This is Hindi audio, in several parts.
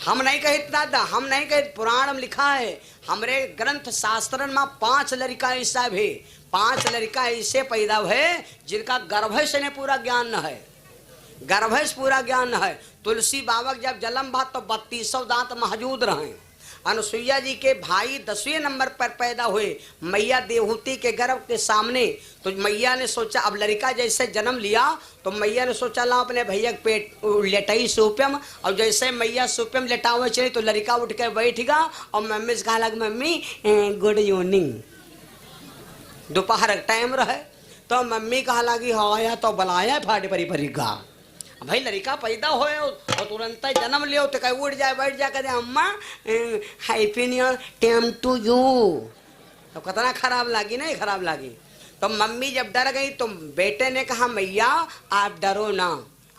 हम नहीं कहे दादा, हम नहीं कहे, पुराण में लिखा है, हमरे ग्रंथ शास्त्रन में 5 लड़का ऐसा भी, 5 लड़का ऐसे पैदा हुए जिनका गर्भ से ने पूरा ज्ञान न है, गर्भ से पूरा ज्ञान न है। तुलसी बाबा जब जन्म भा तो 3200 दांत मौजूद रहे। अनुसुईया जी के भाई 10वें नंबर पर पैदा हुए मैया देवहूति के गर्भ के सामने। तो मैया ने सोचा अब लड़का जैसे जन्म लिया तो मैया ने सोचा ला अपने भैया के पेट लेटाई सूप्यम, और जैसे मैया सूप्यम लेटावे चली तो लड़का उठ के बैठ गया और मम्मी से कहा लग मम्मी गुड इवनिंग। दोपहर टाइम रहे तो मम्मी कहा लगी हवाया तो बुलाया फाटे परी परी गा। भाई लड़का पैदा हो और तुरंत जन्म लियो तो कहीं उठ जाए बैठ जाए कहते अम्मा happy new year time to you. तो कितना खराब लगी, नहीं खराब लगी। तो मम्मी जब डर गई तो बेटे ने कहा मैया आप डरो ना,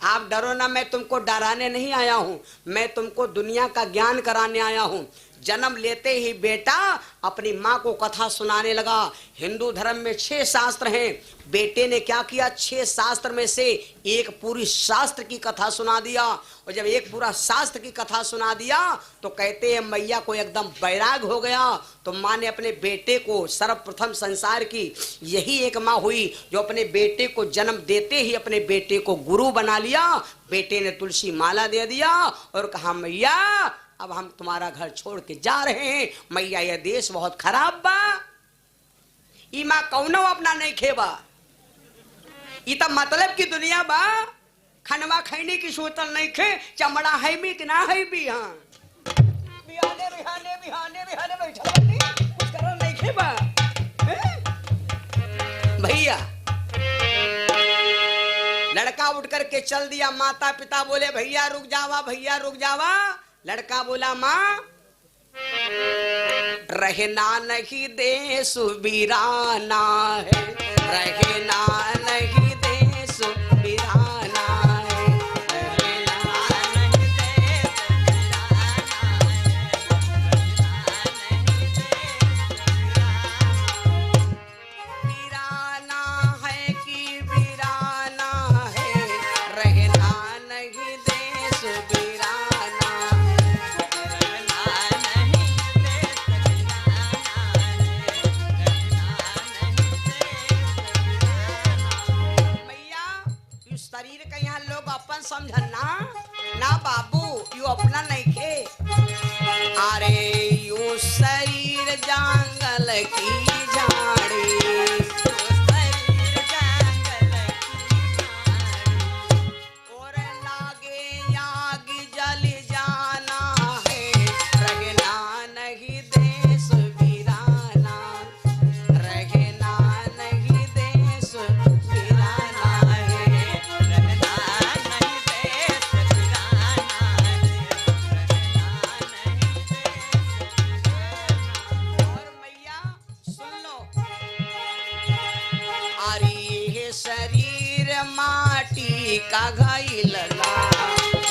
आप डरो ना, मैं तुमको डराने नहीं आया हूँ, मैं तुमको दुनिया का ज्ञान कराने आया हूँ। जन्म लेते ही बेटा अपनी माँ को कथा सुनाने लगा। हिंदू धर्म में 6 शास्त्र हैं। बेटे ने क्या किया, 6 शास्त्र में से एक पूरी शास्त्र की कथा सुना दिया। और जब एक पूरा शास्त्र की कथा सुना दिया तो कहते हैं मैया को एकदम बैराग हो गया। तो माँ ने अपने बेटे को, सर्वप्रथम संसार की यही एक माँ हुई जो अपने बेटे को जन्म देते ही अपने बेटे को गुरु बना लिया। बेटे ने तुलसी माला दे दिया और कहा मैया अब हम तुम्हारा घर छोड़ के जा रहे हैं। मैया यह देश बहुत खराब बा, ई माँ कौनो अपना नहीं खेबा, ई तो मतलब की दुनिया बा, खनवा खैनी की सोतल नहीं खे, चमड़ा है भी कि ना है भी। हाँ बिहाने बिहाने बिहाने बिहाने बैठा कुछ करल नहीं खेबा भैया। लड़का उठ करके चल दिया। माता पिता बोले भैया रुक जावा, भैया रुक जावा। लड़का बोला माँ रहना नहीं दे सुबीराना है, रहना नहीं दे सुबीराना है, रहना नहीं दे वीराना है कि वीराना है, रहना नहीं दे सुबीराना। शरीर का यहाँ लोग अपन समझना ना बाबू, यू अपना नहीं खे। अरे यू शरीर जंगल की झाड़ी, और लागे आग जल जाना है, रहना नहीं दे सुबीराना, रहना नहीं दे सुबीराना है, रहना नहीं दे सुबीराना है, रहना नहीं दे। और मैया सुन लो, अरे ये शरीर माटी का घायलना,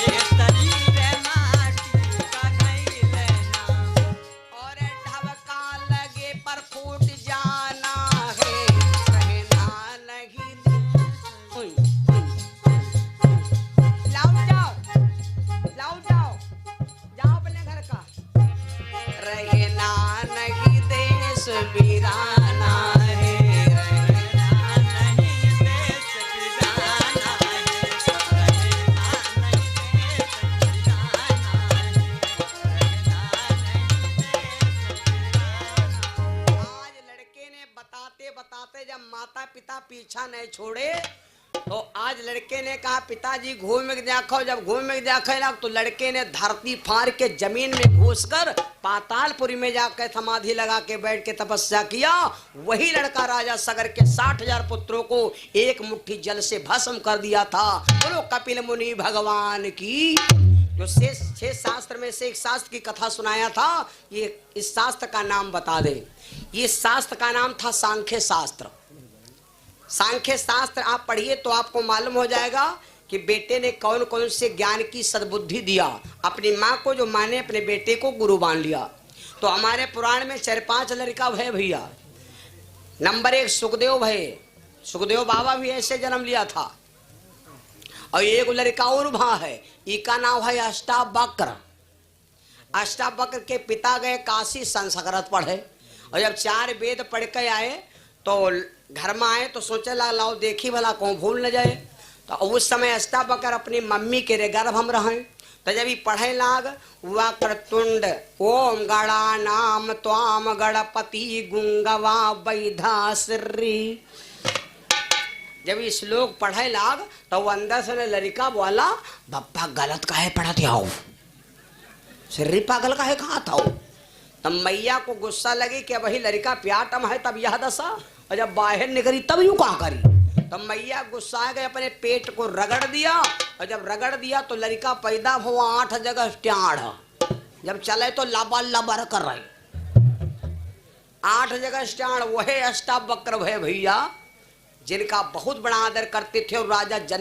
ये शरीर माटी का घायलना, और ढबका लगे पर फूट जाना है, रहना नहीं दे। लाओ जाओ, लाओ जाओ, जाओ अपने घर का, रहना नहीं दे सुबीराना है, रहना नहीं दे सुबीराना है, रहना नहीं दे सुबीराना है, रहना नहीं दे सुबीराना। आज लड़के ने बताते बताते जब माता पिता पीछा नहीं छोड़े तो आज लड़के ने कहा पिताजी घूम के देखो। जब घूम के देखे ना तो लड़के ने धरती फाड़ के जमीन में घुसकर पातालपुरी में जाकर समाधि लगा के बैठ के तपस्या किया। वही लड़का राजा सगर के 60,000 पुत्रों को एक मुट्ठी जल से भस्म कर दिया था। बोलो कपिल मुनि भगवान की। जो 6 शास्त्र में से एक शास्त्र की कथा सुनाया था, ये इस शास्त्र का नाम बता दे। ये शास्त्र का नाम था सांख्य शास्त्र। सांख्य शास्त्र आप पढ़िए तो आपको मालूम हो जाएगा कि बेटे ने कौन कौन से ज्ञान की सद्बुद्धि दिया। अपनी माँ को, जो माँ ने अपने बेटे को गुरु मान लिया। तो हमारे पुराण में 4-5 लड़का भय भैया। नंबर 1 सुखदेव भय, सुखदेव बाबा भी ऐसे जन्म लिया था। और एक लड़का और भा है, इसका नाम है अष्टावक्र। अष्टावक्र के पिता गए काशी संस्कृत पढ़े, और जब 4 वेद पढ़ के आए तो घर में आए तो सोचे लाओ देखी भला कौन भूल न जाए। तो उस समय अष्टावक्र अपनी मम्मी के गर्भ हम रहे, तो जब ही पढ़े लाग वक्रतुंड ओम गणा नाम त्वाम गणपति गुंगवा वैधा श्री, जब ये श्लोक पढ़े लाग तो वो अंदर से लड़का बोला बप्पा गलत काहे पढ़त आओ, श्री पागल काहे कहा था। तब मैया को गुस्सा लगी कि वही लड़का प्याटम है तब यह दशा, और जब बाहर निकली तब यूं कहा करी। तब मैया गुस्सा गए अपने पेट को रगड़ दिया, और जब रगड़ दिया तो लड़का पैदा हुआ 8 जगह स्ट्याड़, जब चले तो लबा लबर कर रहे 8 जगह स्ट्याड़। वही अष्टावक्र भय भैया जिनका बहुत बड़ा आदर करते थे और राजा जन